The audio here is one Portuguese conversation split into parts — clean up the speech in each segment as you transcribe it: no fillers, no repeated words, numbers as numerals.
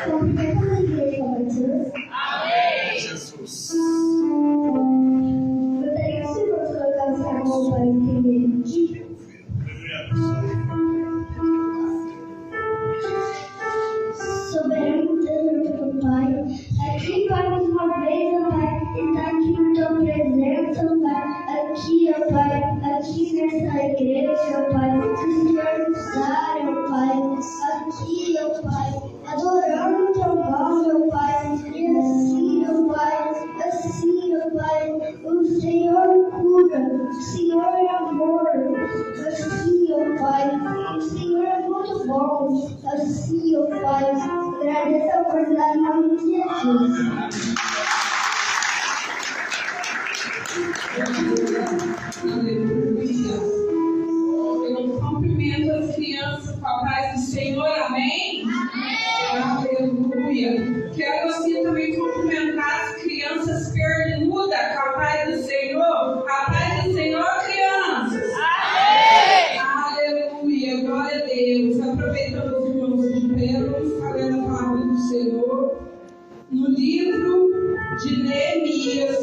Cumprimento a igreja, Jesus. Amém. Jesus. Gostaria que o senhor colocasse a mão para entender. Soberano Deus, meu Pai, aqui para mais uma vez, meu Pai, está aqui em tua presença, meu Pai, aqui, meu Pai, aqui nessa igreja, meu Pai, que o Senhor nos dá, meu Pai, aqui, meu Pai, adorando o teu nome, meu Pai, e assim, meu Pai, o Senhor cura, o Senhor é amor, assim, meu Pai, o Senhor é muito bom, assim, meu Pai, agradeço a oportunidade em nome de Jesus. Aleluia. Eu cumprimento as crianças com a paz do Senhor, amém? Aleluia. Quero assim também cumprimentar as crianças pernudas com a paz do Senhor. A paz do Senhor, crianças. Amém. Aleluia. Glória a Deus. Aproveitando os irmãos de pé, vamos falar a palavra do Senhor no livro de Neemias,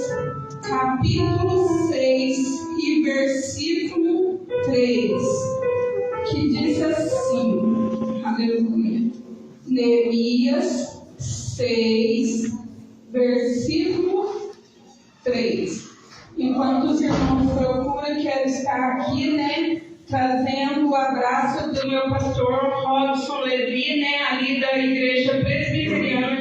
capítulo 6 e versículo 3, que diz assim, aleluia, Neemias 6, versículo 3. Enquanto os irmãos procuram, quero estar aqui, trazendo o abraço do meu pastor Robson Levi, ali da Igreja Presbiteriana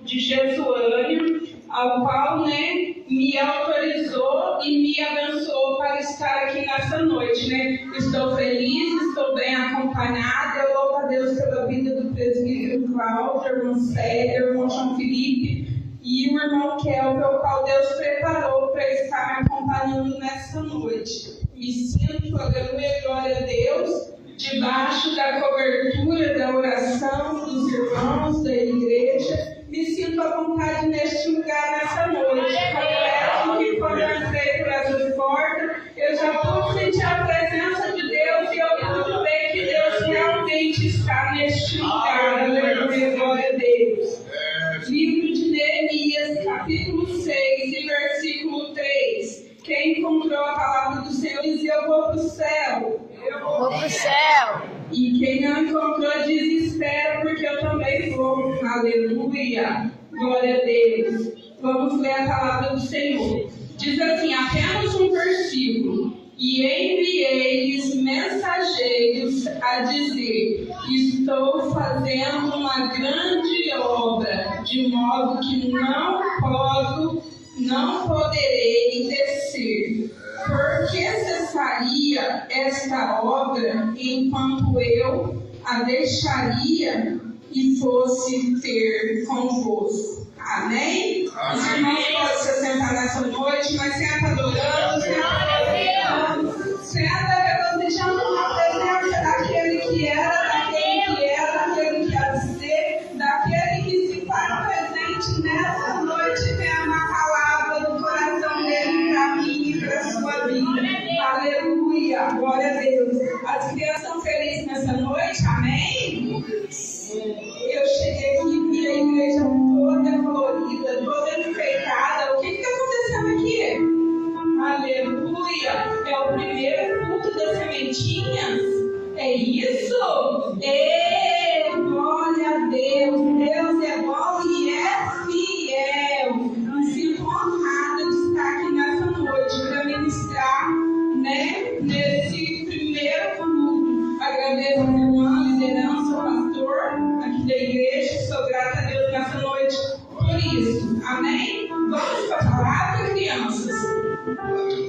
de Jesuânia, ao qual, me autorizou e me abençoou para estar aqui nessa noite, Estou feliz, estou bem acompanhada. Eu louvo a Deus pela vida do presbítero Cláudio, irmão Célio, irmão João Felipe e o irmão Kelvin, o qual Deus preparou para estar me acompanhando nessa noite. Me sinto, aleluia, glória a Deus, debaixo da cobertura da oração dos irmãos da igreja. Me sinto à vontade neste lugar nessa noite. Confesso que quando eu entrei por essas portas, eu já pude sentir a presença de Deus e eu pude ver que Deus realmente está neste lugar. Aleluia, glória a Deus. Livro de Neemias, capítulo 6 e versículo 3. Quem encontrou a palavra do Senhor diz: eu vou para o céu. Eu vou para o céu. E quem não encontrou diz: espera, porque eu também vou. Aleluia. Glória a Deus. Vamos ler a palavra do Senhor. Diz assim, apenas um versículo. E enviei-lhes mensageiros a dizer: estou fazendo uma grande obra, de modo que não poderei descer. Por que cessaria esta obra enquanto eu a deixaria e fosse ter convosco? Amém? Os irmãos podem se sentar nessa noite, mas senta adorando, senta regozijando na presença daquele que era, daquele que há de ser, daquele que se faz presente nessa noite, tem uma palavra do coração dele para mim e para a sua vida. Aleluia, glória a Deus. As crianças estão felizes nessa noite, amém? Eu cheguei aqui e vi a igreja toda colorida, toda enfeitada. O que está acontecendo aqui? Aleluia! É o primeiro culto das sementinhas? É isso? Glória a Deus! Deus é bom e é fiel. Me sinto honrada de estar aqui nessa noite para ministrar, nesse primeiro culto. Agradeço a irmã, liderança, o pastor aqui da igreja. Sou grata a Deus nessa noite por isso. Amém? Vamos para a palavra, crianças?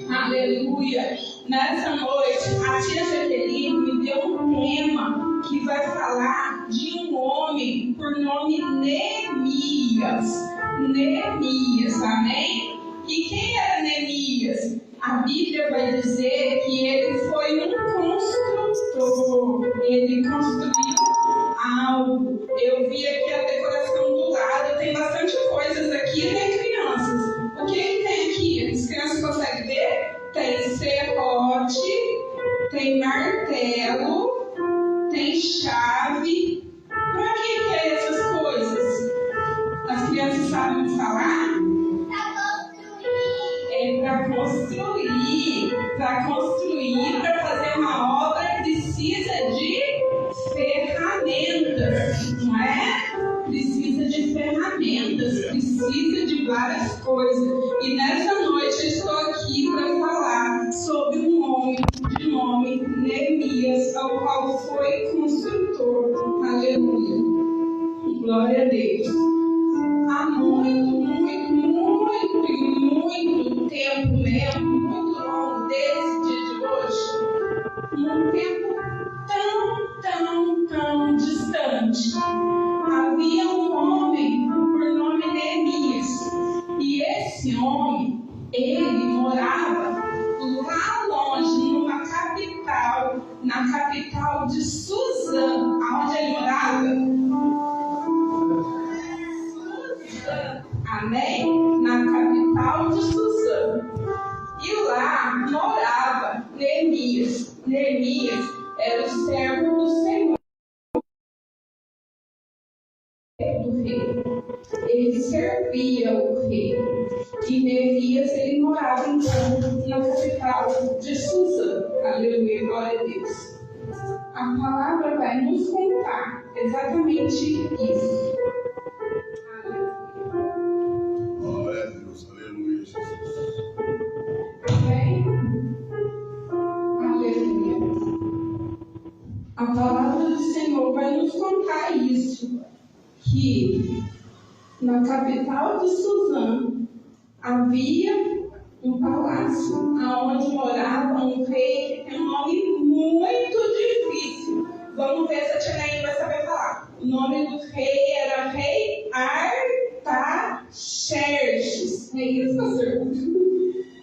Aleluia! Nessa noite, a tia Jaqueline me deu um tema que vai falar de um homem por nome Neemias. Neemias, amém? E quem era Neemias? A Bíblia vai dizer que ele foi um construtor. Ele construiu algo. Eu vi aqui a decoração do lado. Tem bastante coisas aqui, crianças? O que tem aqui? As crianças conseguem ver? Tem serrote, tem martelo, tem chave, Para que é essas coisas? As crianças sabem falar? É para construir, para fazer uma obra, precisa de ferramentas, não é? Precisa de ferramentas, precisa de várias coisas. E nessa noite eu estou aqui para falar sobre um homem de nome Neemias, ao qual foi construtor. Aleluia. Glória a Deus. Há muito tempo mesmo, muito longo desse dia de hoje, num tempo tão distante, havia um homem por nome Neemias. E esse homem, ele morava lá longe, numa capital, na capital de Suzã. Aonde ele morava? Amém? Na capital de Suzã. E lá morava Neemias. Neemias era o servo do Senhor, do rei. Ele servia o rei. E Neemias, ele morava então na capital de Suzã. Aleluia, glória a Deus. A palavra vai nos contar exatamente isso. Glória a Deus, aleluia, Jesus. Amém? Aleluia. A palavra do Senhor vai nos contar isso, que na capital de Suzã havia um palácio onde morava um rei que tem um nome muito difícil. Vamos ver se a tia Neide vai saber falar. O nome do rei era Rei Artaxerxes. É isso, pastor?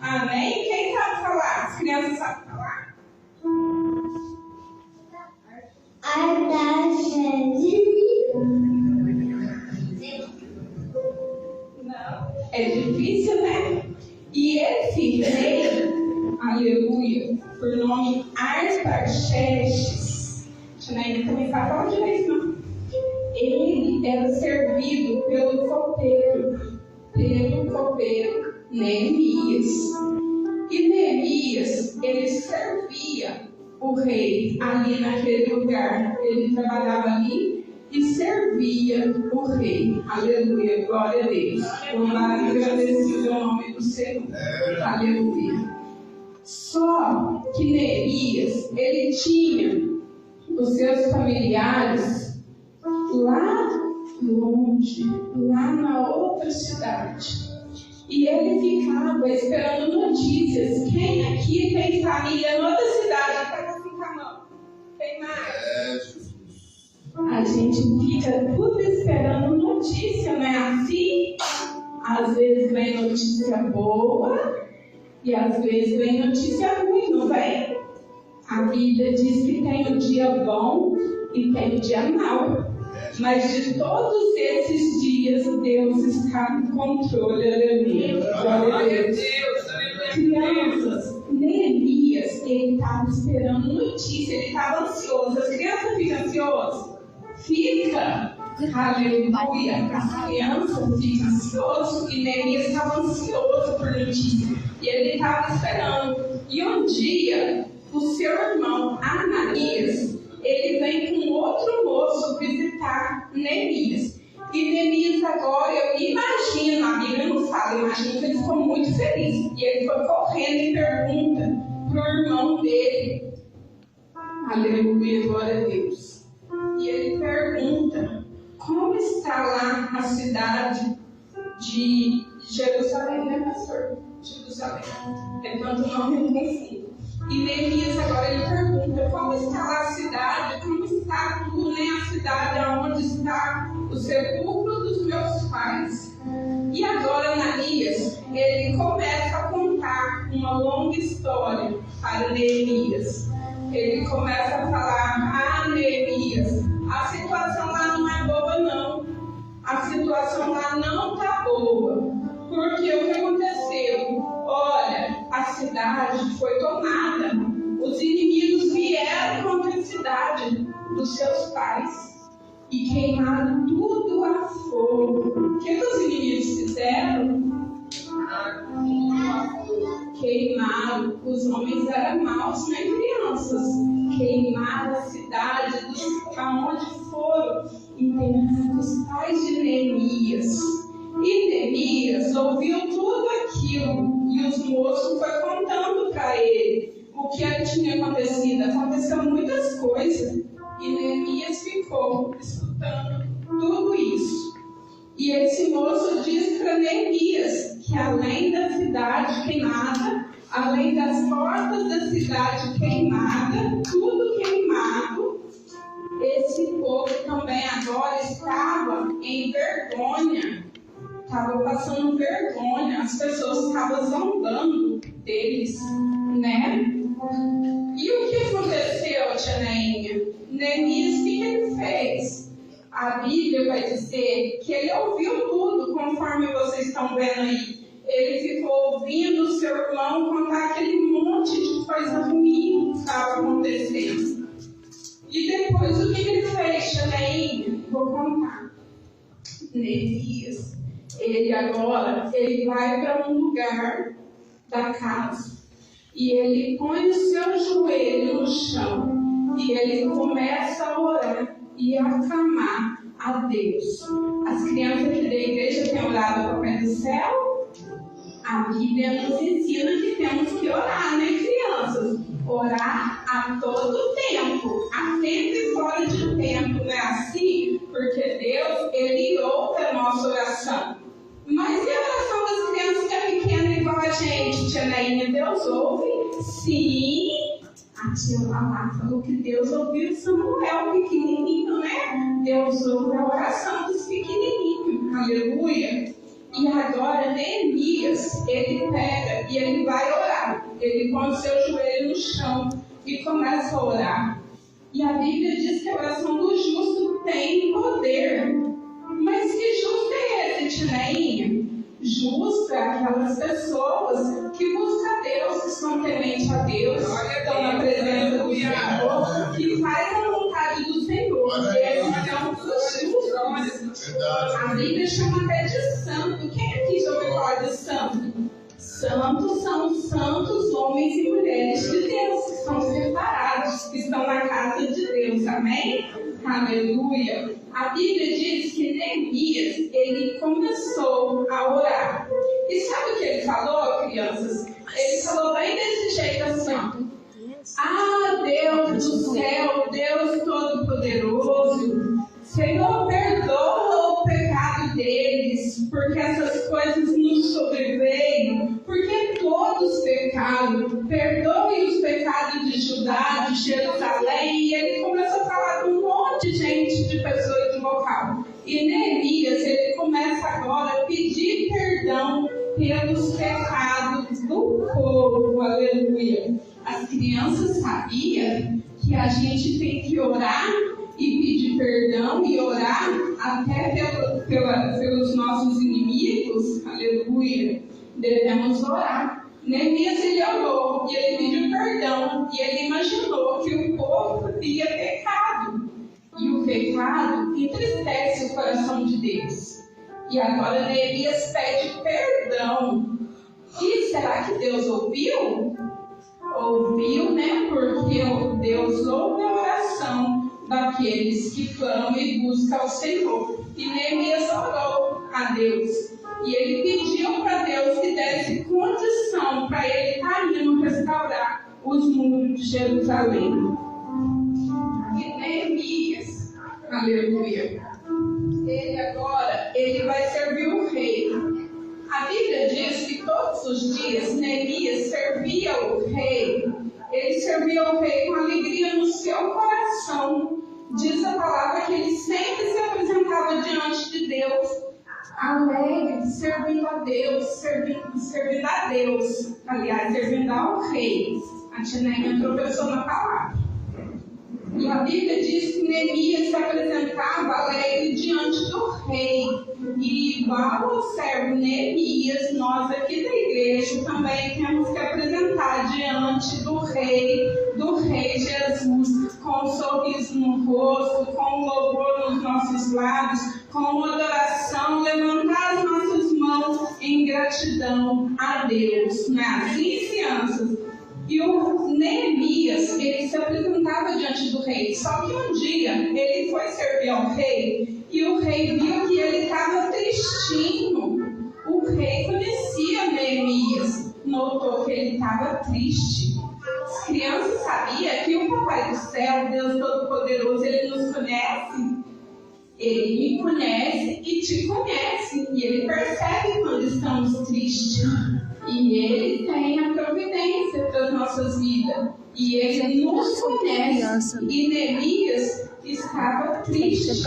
Amém? Quem sabe falar? As crianças sabem falar? Não. É difícil, né? E esse rei, aleluia, por nome Artaxerxes, a Neide também sabe falar direito, não? Ele era servido pelo copeiro Neemias. E Neemias, ele servia o rei ali naquele lugar. Ele trabalhava ali e servia o rei. Aleluia, glória a Deus. Louvado e agradecido ao nome do Senhor. Aleluia. Só que Neemias, ele tinha os seus familiares lá longe, lá na outra cidade. E ele ficava esperando notícias. Quem aqui tem família em outra cidade? Pega assim com a mão. Tem mais? A gente fica tudo esperando notícia, não é assim? Às vezes vem notícia boa e às vezes vem notícia ruim, não vem? A Bíblia diz que tem o dia bom e tem o dia mau. Mas de todos esses dias, Deus está no controle. Aleluia. Glória a Deus. Crianças, Neemias, ele estava esperando notícia, ele estava ansioso. As crianças ficam ansiosas? Fica. Aleluia. As crianças ficam ansiosas. E Neemias estava ansioso por notícia. E ele estava esperando. E um dia, o seu irmão Ananias, ele vem com outro moço visitar Neemias. E Neemias agora, eu imagino, a Bíblia não fala, eu imagino que ele ficou muito feliz. E ele foi correndo e pergunta para o irmão dele. Aleluia, glória a Deus. E ele pergunta, como está lá a cidade de Jerusalém, né, pastor? Jerusalém. É tanto nome eu confundo. E Neemias agora ele pergunta, como está lá a cidade? Como está tudo, né? A cidade onde está o sepulcro dos meus pais? E agora Ananias, ele começa a contar uma longa história para Neemias. Ele começa a falar, Neemias, a situação lá não é boa não. A situação lá não está boa. Porque o que aconteceu? Olha, a cidade foi tomada. Os inimigos vieram contra a cidade dos seus pais. e queimaram tudo a fogo. O que os inimigos fizeram? Queimaram. Os homens eram maus, né, crianças? Queimaram a cidade aonde foram enterrados os pais de Neemias. E Neemias ouviu tudo aquilo e os moços foram contando para ele o que tinha acontecido. Aconteceu muitas coisas e Neemias ficou escutando tudo isso. E esse moço diz para Neemias que além da cidade queimada, além das portas da cidade queimada, tudo queimado, esse povo também agora estava em vergonha, estava passando vergonha, as pessoas estavam zombando deles, né? E o que aconteceu, tia Neinha? Neemias, o que ele fez? A Bíblia vai dizer que ele ouviu tudo, conforme vocês estão vendo aí. Ele ficou ouvindo o seu irmão contar aquele monte de coisa ruim que estava acontecendo. E depois o que ele fez, tia Neinha? Vou contar. Neemias, ele vai para um lugar da casa e ele põe o seu joelho no chão e ele começa a orar e a clamar a Deus. As crianças aqui da igreja têm orado ao Papai do Céu? A Bíblia nos ensina que temos que orar, né, crianças? Orar a todo tempo, a tempo e fora de tempo, não é assim? Porque Deus, Ele ouve a nossa oração. Mas e a oração das crianças que é pequena igual a gente, tia Neinha? Deus ouve? Sim. A tia Lala falou que Deus ouviu Samuel pequenininho, né? Deus ouve a oração dos pequenininhos. Aleluia. E agora Neemias, ele pega e ele vai orar. Ele põe o seu joelho no chão e começa a orar. E a Bíblia diz que a oração do justo tem poder. Mas que justo é esse, tia Neinha? Justo é aquelas pessoas que buscam a Deus, que são tementes a Deus, que estão na presença do Senhor, que fazem a vontade do Senhor. Esses são os justos. A Bíblia chama até de santo. Quem aqui já ouviu falar de santo? Santos são os santos homens e mulheres de Deus, que são separados, que estão na casa de Deus. Amém? Aleluia. A Bíblia diz que Neemias, ele começou a orar. E sabe o que ele falou, crianças? Ele falou bem desse jeito assim: ah, Deus do céu, Deus Todo-Poderoso, Senhor, perdoa o pecado deles, porque essas coisas nos sobreveio, porque todos pecaram. Perdoe os pecados de Judá, de Jerusalém. E ele começou a falar com um monte de gente, de pessoas de local. E Neemias, ele começa agora a pedir perdão pelos pecados do povo. Aleluia. As crianças sabiam que a gente tem que orar e pedir perdão e orar até pelos nossos inimigos. Aleluia. Devemos orar. Neemias, ele orou e ele pediu perdão e ele imaginou que o povo havia pecado. E o pecado entristece o coração de Deus. E agora Neemias pede perdão. E será que Deus ouviu? Ouviu, né? Porque Deus ouve a oração daqueles que clamam e buscam ao Senhor. E Neemias orou a Deus. E ele pediu para Deus que desse condição para ele estar indo restaurar os muros de Jerusalém. E Neemias, aleluia, ele vai servir o rei. A Bíblia diz que todos os dias Neemias servia o rei. Ele servia o rei com alegria no seu coração. Diz a palavra que ele sempre se apresentava diante de Deus, alegre, servindo a Deus, servindo a Deus. Aliás, servindo ao rei. A tia Neinha tropeçou na palavra. E a Bíblia diz que Neemias se apresentava alegre diante do rei. E igual ao servo Neemias, nós aqui da igreja também temos que apresentar diante do Rei Jesus, com um sorriso no rosto, com um louvor nos nossos nossos lábios com uma adoração, levantar as nossas mãos em gratidão a Deus. Não é assim, crianças? E o Neemias, ele se apresentava diante do rei. Só que um dia ele foi servir ao rei e o rei viu que ele estava tristinho. O rei conhecia Neemias, notou que ele estava triste. As crianças sabiam que o Papai do Céu, Deus Todo-Poderoso, ele nos conhece. Ele me conhece e te conhece. E ele percebe quando estamos tristes. E ele tem a providência para as nossas vidas. E ele nos conhece. E Neemias estava triste.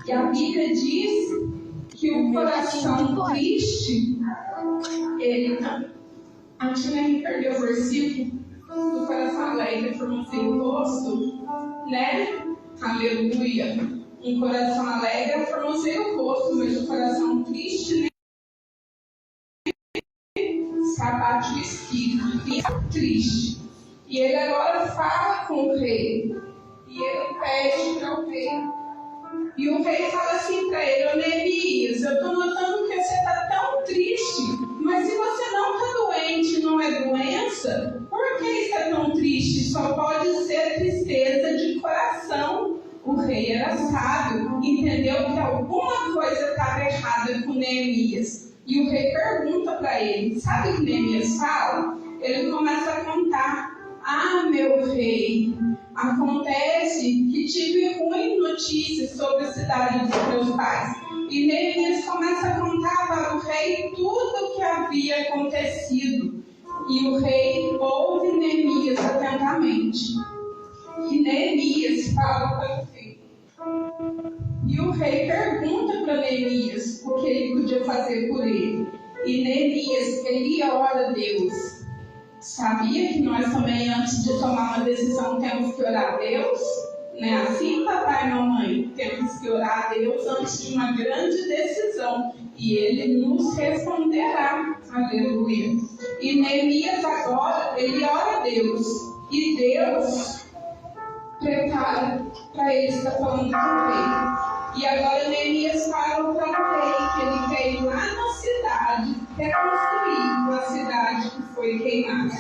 E a Bíblia diz que o coração triste, ele não. A tia me perdeu o versículo. O coração alegre formoseia o rosto, né? Aleluia. Um coração alegre formoseia o rosto, mas o coração triste, né? Abate o espírito, fica triste. E ele agora fala com o rei. E ele pede para o rei. E o rei fala assim para ele: ô Neemias, eu estou notando que você está tão triste, mas se você não está doente, não é doença, por que está tão triste? Só pode ser tristeza de coração. O rei era sábio, entendeu que alguma coisa estava errada com Neemias. E o rei pergunta para ele, sabe o que Neemias fala? Ele começa a contar: ah, meu rei, acontece que tive ruim notícia sobre a cidade dos meus pais. E Neemias começa a contar para o rei tudo o que havia acontecido. E o rei ouve Neemias atentamente. E Neemias fala para o rei. E o rei pergunta para Neemias o que ele podia fazer por ele. E Neemias, ele ora a Deus. Sabia que nós também, antes de tomar uma decisão, temos que orar a Deus? Não é assim, papai e mamãe? Temos que orar a Deus antes de uma grande decisão. E Ele nos responderá. Aleluia. E Neemias agora, ele ora a Deus. E Deus prepara para ele estar falando com o rei. E agora Neemias fala para o rei que ele quer ir lá na cidade, reconstruir a cidade que foi queimada.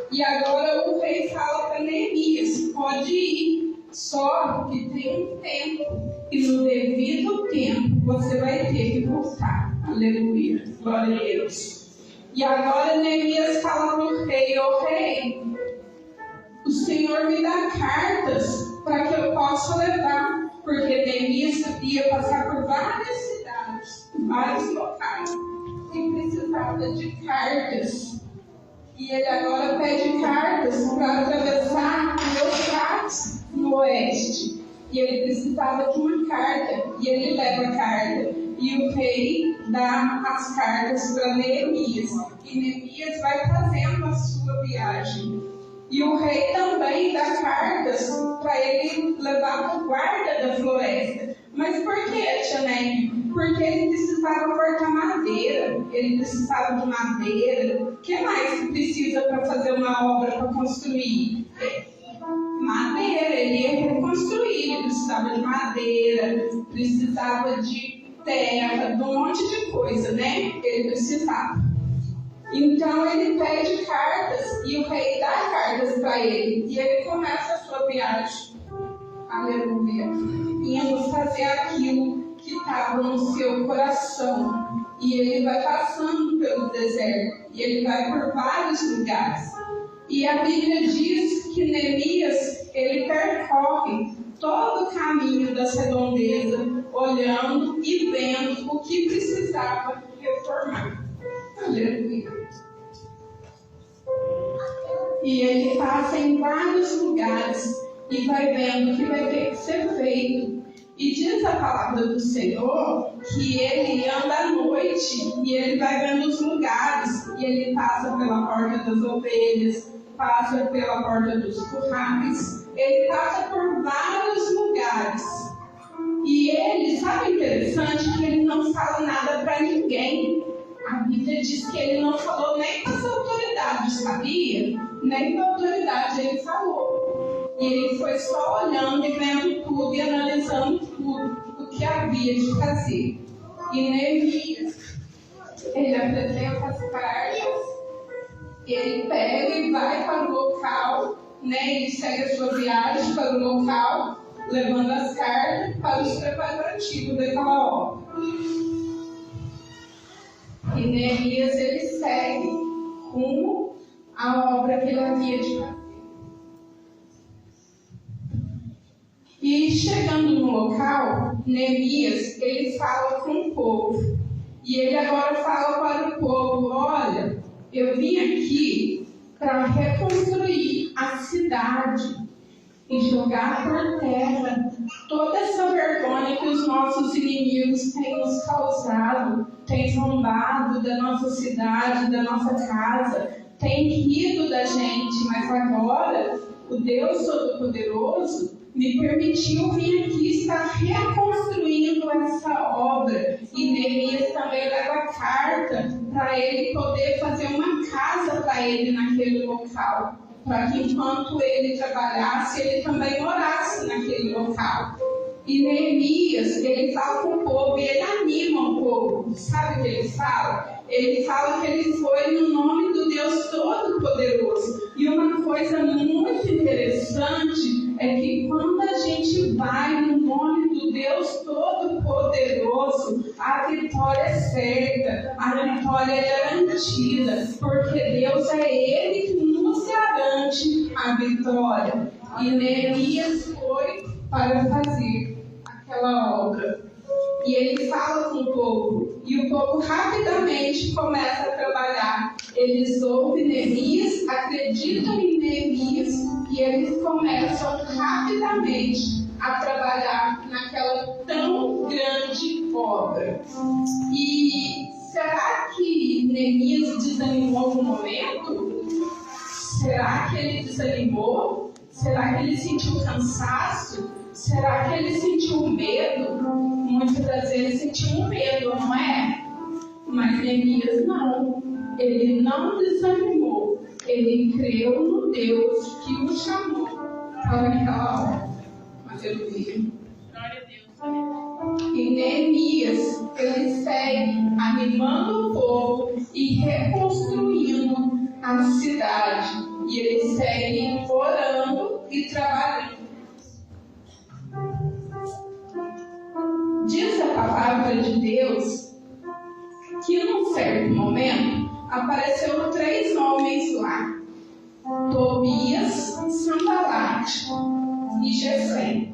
E agora o rei fala para Neemias: pode ir, só que tem um tempo. E no devido tempo você vai ter que voltar. Aleluia. Glória a Deus. E agora Neemias fala para o rei: ô rei, o Senhor me dá cartas para que eu possa levar. Porque Neemias ia passar por várias cidades, vários locais, e precisava de cartas. E ele agora pede cartas para atravessar o Eufrates no oeste. E ele precisava de uma carta, e ele leva a carta. E o rei dá as cartas para Neemias. E Neemias vai fazendo a sua viagem. E o rei também dá cartas para ele levar para o guarda da floresta. Mas por que, tia Neide? Porque ele precisava cortar madeira, ele precisava de madeira. O que mais que precisa para fazer uma obra, para construir? Madeira, ele ia reconstruir, ele precisava de madeira, precisava de terra, de um monte de coisa, né? Ele precisava. Então ele pede cartas e o rei dá cartas para ele. E ele começa a sua viagem. Aleluia. Indo fazer aquilo que estava no seu coração. E ele vai passando pelo deserto. E ele vai por vários lugares. E a Bíblia diz que Neemias, ele percorre todo o caminho das redondezas, olhando e vendo o que precisava reformar. Aleluia. E ele passa em vários lugares e vai vendo o que vai ter que ser feito. E diz a palavra do Senhor que ele anda à noite e ele vai vendo os lugares. E ele passa pela porta das ovelhas, passa pela porta dos currais, ele passa por vários lugares. E ele, sabe o interessante? Que ele não fala nada para ninguém. A Bíblia diz que ele não falou nem para as autoridades, sabia? Nem para a autoridade ele falou. E ele foi só olhando e vendo tudo e analisando tudo o que havia havia de fazer. E Neemias, ele apresenta as cartas, ele pega e vai para o local, né? Ele segue a sua viagem para o local, levando as cartas para os preparativos daquela obra. E Neemias, ele segue rumo à obra que ele havia de fazer. E chegando no local, Neemias, ele fala com o povo. E ele agora fala para o povo: olha, eu vim aqui para reconstruir a cidade e jogar por terra toda essa vergonha que os nossos inimigos têm nos causado, têm zombado da nossa cidade, da nossa casa, têm rido da gente, mas agora o Deus Todo-Poderoso me permitiu vir aqui estar reconstruindo essa obra. E Neemias também leva carta para ele poder fazer uma casa para ele naquele local, para que enquanto ele trabalhasse, ele também morasse naquele local. E Neemias, ele fala com o povo e ele anima o povo. Sabe o que ele fala? Ele fala que ele foi no nome do Deus Todo-Poderoso. E uma coisa muito interessante é que quando a gente vai no nome do Deus Todo-Poderoso, a vitória é certa, a vitória é garantida, porque Deus é Ele que nos garante a vitória. E Neemias foi para fazer aquela obra. E ele fala com o povo, e o povo rapidamente começa a trabalhar. Eles ouvem Neemias, acreditam em Neemias, e eles começam rapidamente a trabalhar naquela tão grande obra. E será que Neemias desanimou em algum momento? Será que ele desanimou? Será que ele sentiu cansaço? Será que ele sentiu medo? Muitas das vezes sentiu medo, não é? Mas Neemias não. Ele não desanimou. Ele creu no Deus que o chamou para aquela obra. Aleluia. Glória a Deus. E Neemias, ele segue animando o povo e reconstruindo a cidade. E ele segue orando e trabalhando. Diz a palavra de Deus que num certo momento apareceram 3 homens lá: Tobias, Sanbalate e Gesem.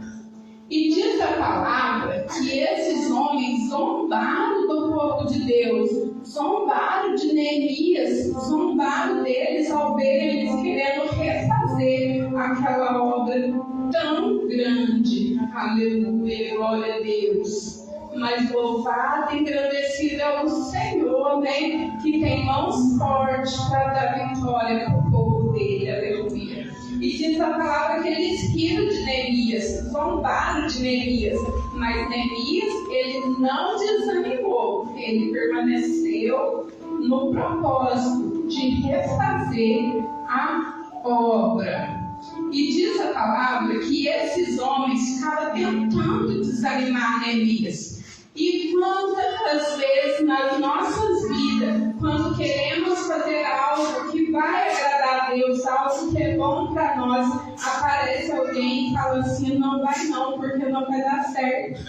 E diz a palavra que esses homens zombaram do povo de Deus, zombaram de Neemias, zombaram deles ao verem eles querendo refazer aquela obra tão grande. Aleluia, glória a Deus. Mas louvado e engrandecido é o Senhor, né? Que tem mãos fortes para dar vitória para o povo dele. Aleluia. E diz a palavra que eles riram de Neemias, zombaram de Neemias. Mas Neemias, ele não desanimou. Ele permaneceu no propósito de refazer a obra. E diz a palavra que esses homens ficavam tentando desanimar Neemias. E quantas vezes nas nossas vidas, quando queremos fazer algo que vai agradar a Deus, algo que é bom para nós, aparece alguém e fala assim: não vai não, porque não vai dar certo.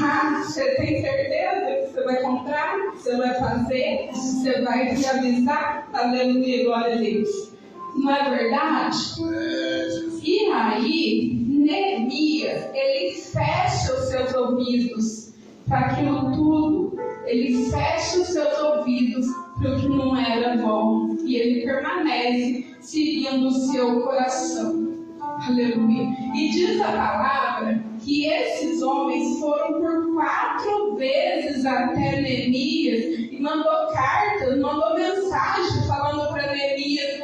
Ah, você tem certeza que você vai comprar? Você vai fazer? Você vai realizar? Aleluia, glória a Deus. Não é verdade? E aí, Neemias, ele fecha os seus ouvidos para aquilo tudo. Ele fecha os seus ouvidos para o que não era bom. E ele permanece seguindo o seu coração. Aleluia. E diz a palavra que esses homens foram por 4 vezes até Neemias e mandou cartas, mandou mensagem falando para Neemias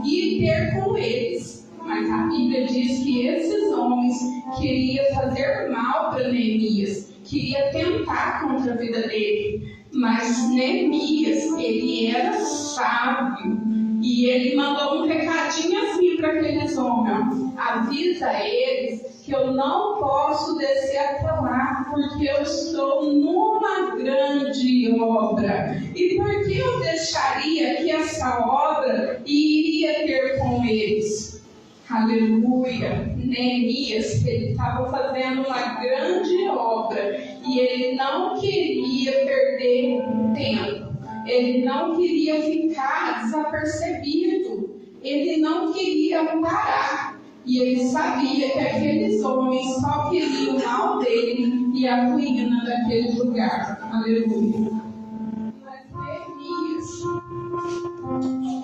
ir ter com eles. Mas a Bíblia diz que esses homens queriam fazer mal para Neemias, queria tentar contra a vida dele. Mas Neemias, ele era sábio. E ele mandou um recadinho assim para aqueles homens: avisa eles que eu não posso descer até lá, porque eu estou numa grande obra. E por que eu deixaria que essa obra iria ter com eles? Aleluia! Neemias, ele estava fazendo uma grande obra e ele não queria perder tempo. Ele não queria ficar desapercebido. Ele não queria parar. E ele sabia que aqueles homens só queriam o mal dele e a ruína daquele lugar. Aleluia. Mas Neemias,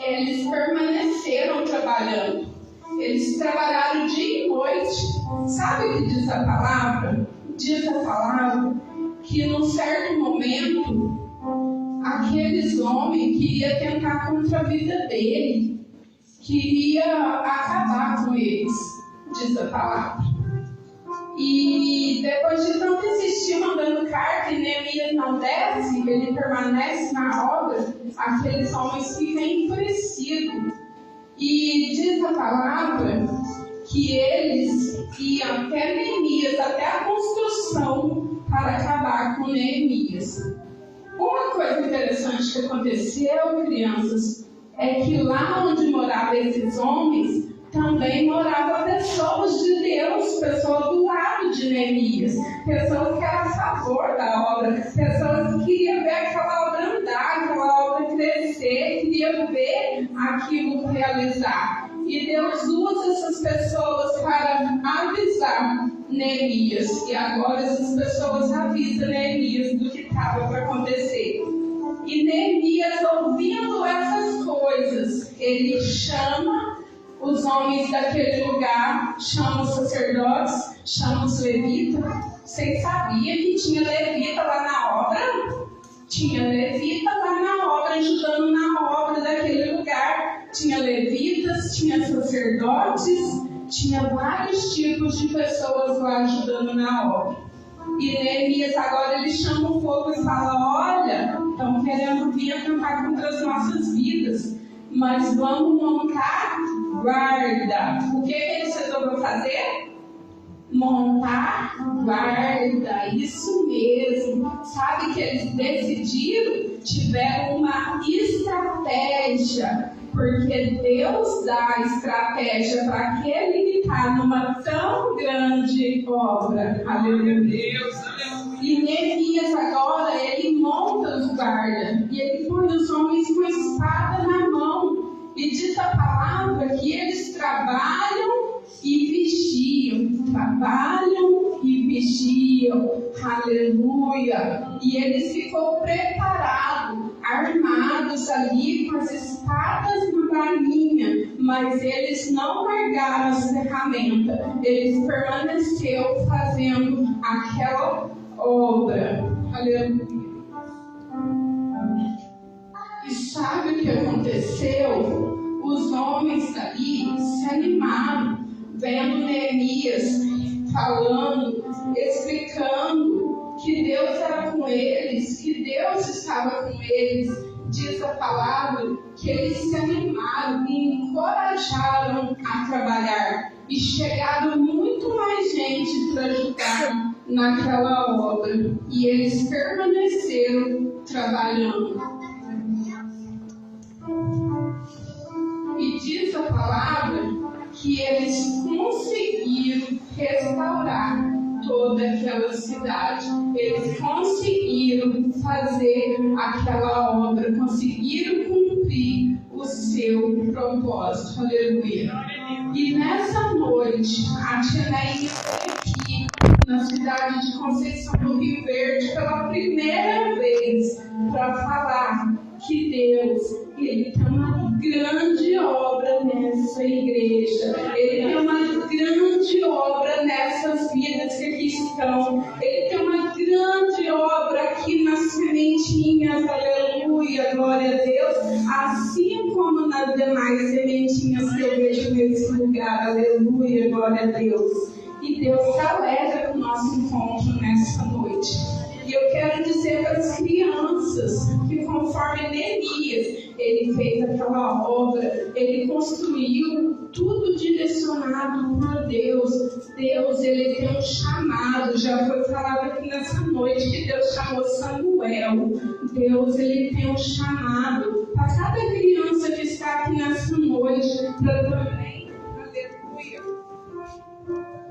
eles permaneceram trabalhando. Eles trabalharam dia e noite. Sabe o que diz a palavra? Diz a palavra que num certo momento, aqueles homens queriam tentar contra a vida dele. Queria acabar com eles, diz a palavra. E depois de tanto insistir mandando carta e Neemias não desce, ele permanece na obra, aqueles homens ficam enfurecidos. E diz a palavra que eles iam até Neemias, até a construção, para acabar com Neemias. Uma coisa interessante que aconteceu, crianças, é que lá onde moravam esses homens, também moravam pessoas de Deus, pessoas do lado de Neemias, pessoas que eram a favor da obra, pessoas que queriam ver aquela obra andar, aquela obra crescer, queriam ver aquilo realizar. E Deus usa essas pessoas para avisar Neemias. E agora essas pessoas avisam Neemias do que estava para acontecer. E Neemias, ouvindo essas coisas, ele chama os homens daquele lugar, chama os sacerdotes, chama os levitas. Vocês sabiam que tinha levita lá na obra? Tinha levita lá na obra, ajudando na obra daquele lugar. Tinha levitas, tinha sacerdotes, tinha vários tipos de pessoas lá ajudando na obra. E Neemias agora ele chama o povo e fala: olha, estão querendo vir acampar contra as nossas vidas, mas vamos montar guarda. O que eles resolveram fazer? Montar guarda, isso mesmo. Sabe que eles decidiram, tiveram uma estratégia, porque Deus dá estratégia para aquele que está numa tão grande obra. Aleluia, Deus. E Neemias agora, ele monta os guardas, e ele põe os homens com a espada na mão. E diz a palavra que eles trabalham e vigiam. Trabalham e vigiam. Aleluia. E eles ficou preparados, armados ali com as espadas na bainha. Mas eles não largaram as ferramentas. Eles permaneceram fazendo aquela obra. Aleluia. E sabe o que aconteceu? Os homens ali se animaram, vendo Neemias falando, explicando que Deus era com eles, que Deus estava com eles. Diz a palavra que eles se animaram e encorajaram a trabalhar. E chegaram muito mais gente para ajudar naquela obra. E eles permaneceram trabalhando. E diz a palavra que eles conseguiram restaurar toda aquela cidade. Eles conseguiram fazer aquela obra, conseguiram cumprir o seu propósito. Aleluia. E nessa noite, a tia Neide foi aqui na cidade de Conceição do Rio Verde pela primeira vez para falar que Deus, Ele tem uma grande obra nessa igreja. Ele tem uma grande obra nessas vidas que aqui estão. Ele tem uma grande obra aqui nas sementinhas. Aleluia, glória a Deus. Assim como nas demais sementinhas que eu vejo nesse lugar. Aleluia, glória a Deus. E Deus se alegra com o nosso encontro nessa noite. E eu quero dizer para as crianças que conforme Neemias, ele fez aquela obra, ele construiu tudo direcionado por Deus. Deus, Ele tem um chamado. Já foi falado aqui nessa noite que Deus chamou Samuel. Deus, Ele tem um chamado para cada criança que está aqui nessa noite, para também, aleluia,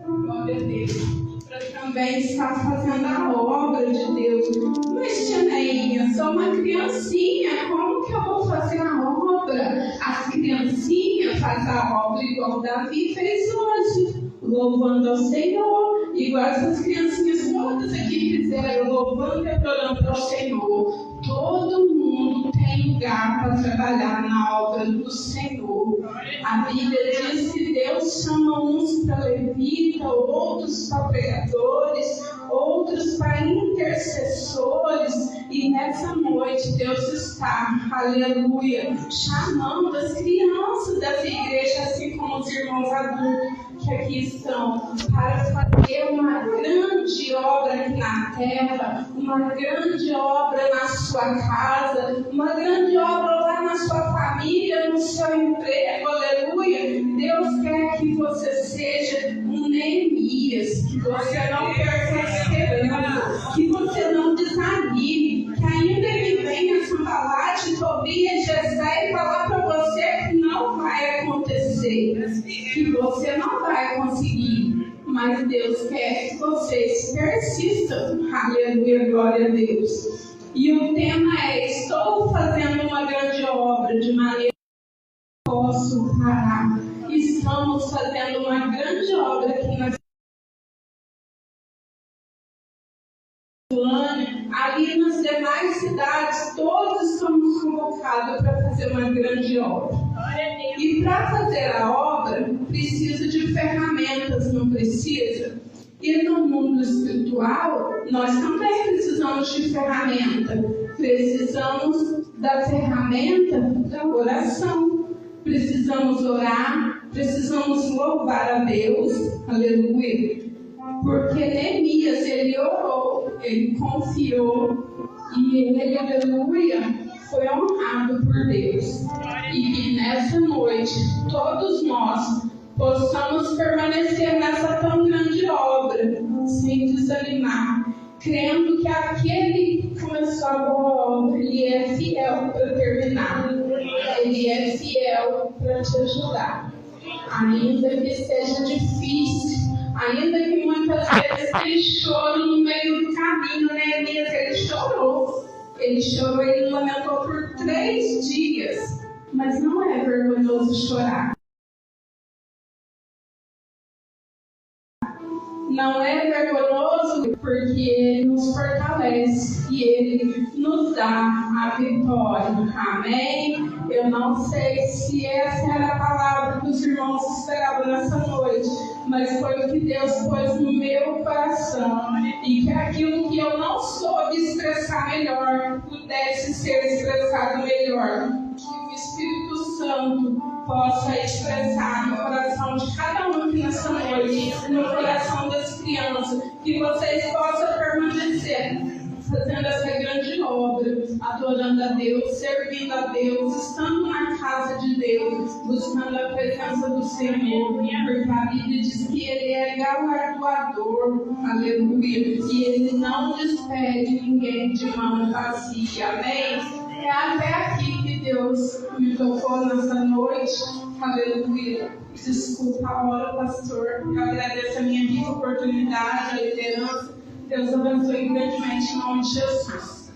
glória a Deus, para também estar fazendo a obra de Deus. Mas, tia Neinha, sou uma criancinha, como que eu vou fazer a obra? As criancinhas fazem a obra igual Davi fez hoje, louvando ao Senhor, igual essas criancinhas todas aqui fizeram, louvando e adorando ao Senhor. Todo mundo tem lugar para trabalhar na obra do Senhor. A Bíblia diz que Deus chama uns para levita, outros para pregadores, outros para intercessores. E nessa noite Deus está, aleluia, chamando as crianças dessa igreja, assim como os irmãos adultos que aqui estão, para fazer uma grande obra aqui na terra, uma grande obra na sua casa, uma grande obra lá na sua família, no seu emprego, aleluia. Deus quer que você seja um Neemias, que você não perca a esperança, que você não desanime, que ainda que venha Sanbalate, Tobias, Gesé e falar para você que não vai acontecer, que você não vai conseguir, mas Deus quer que vocês persistam, aleluia, glória a Deus. E o tema é: estou fazendo uma grande obra de maneira que posso parar. Estamos fazendo uma grande obra aqui na ali nas demais cidades, todos estamos convocados para fazer uma grande obra. E para fazer a obra, precisa de ferramentas, não precisa? E no mundo espiritual, nós também precisamos de ferramenta. Precisamos da ferramenta da oração. Precisamos orar, precisamos louvar a Deus, aleluia. Porque Neemias, ele orou, ele confiou e ele, aleluia, foi honrado por Deus. E que nessa noite, todos nós possamos permanecer nessa tão grande obra, sem desanimar, crendo que aquele que começou a boa obra, ele é fiel para terminar. Ele é fiel para te ajudar. Ainda que seja difícil, ainda que muitas vezes ele chore no meio do caminho, né, Elias? Ele chorou, ele lamentou por 3 dias, mas não é vergonhoso chorar. Não é vergonhoso porque ele nos fortalece e ele nos dá a vitória. Amém? Eu não sei se essa era a palavra que os irmãos esperavam nessa noite, mas foi o que Deus pôs no meu coração. E que aquilo que eu não soube expressar melhor pudesse ser expressado melhor. Que o Espírito Santo possa expressar no coração de cada um aqui nessa noite, no coração das crianças, que vocês possam permanecer fazendo essa grande obra, adorando a Deus, servindo a Deus, estando na casa de Deus, buscando a presença do Senhor, porque a Bíblia diz que Ele é galardoador, aleluia, e Ele não despede ninguém de mão vazia, amém? É até aqui que Deus me tocou nessa noite, aleluia. Desculpa a hora, pastor, eu agradeço a minha rica oportunidade, a liderança. Deus abençoe grandemente em nome de Jesus.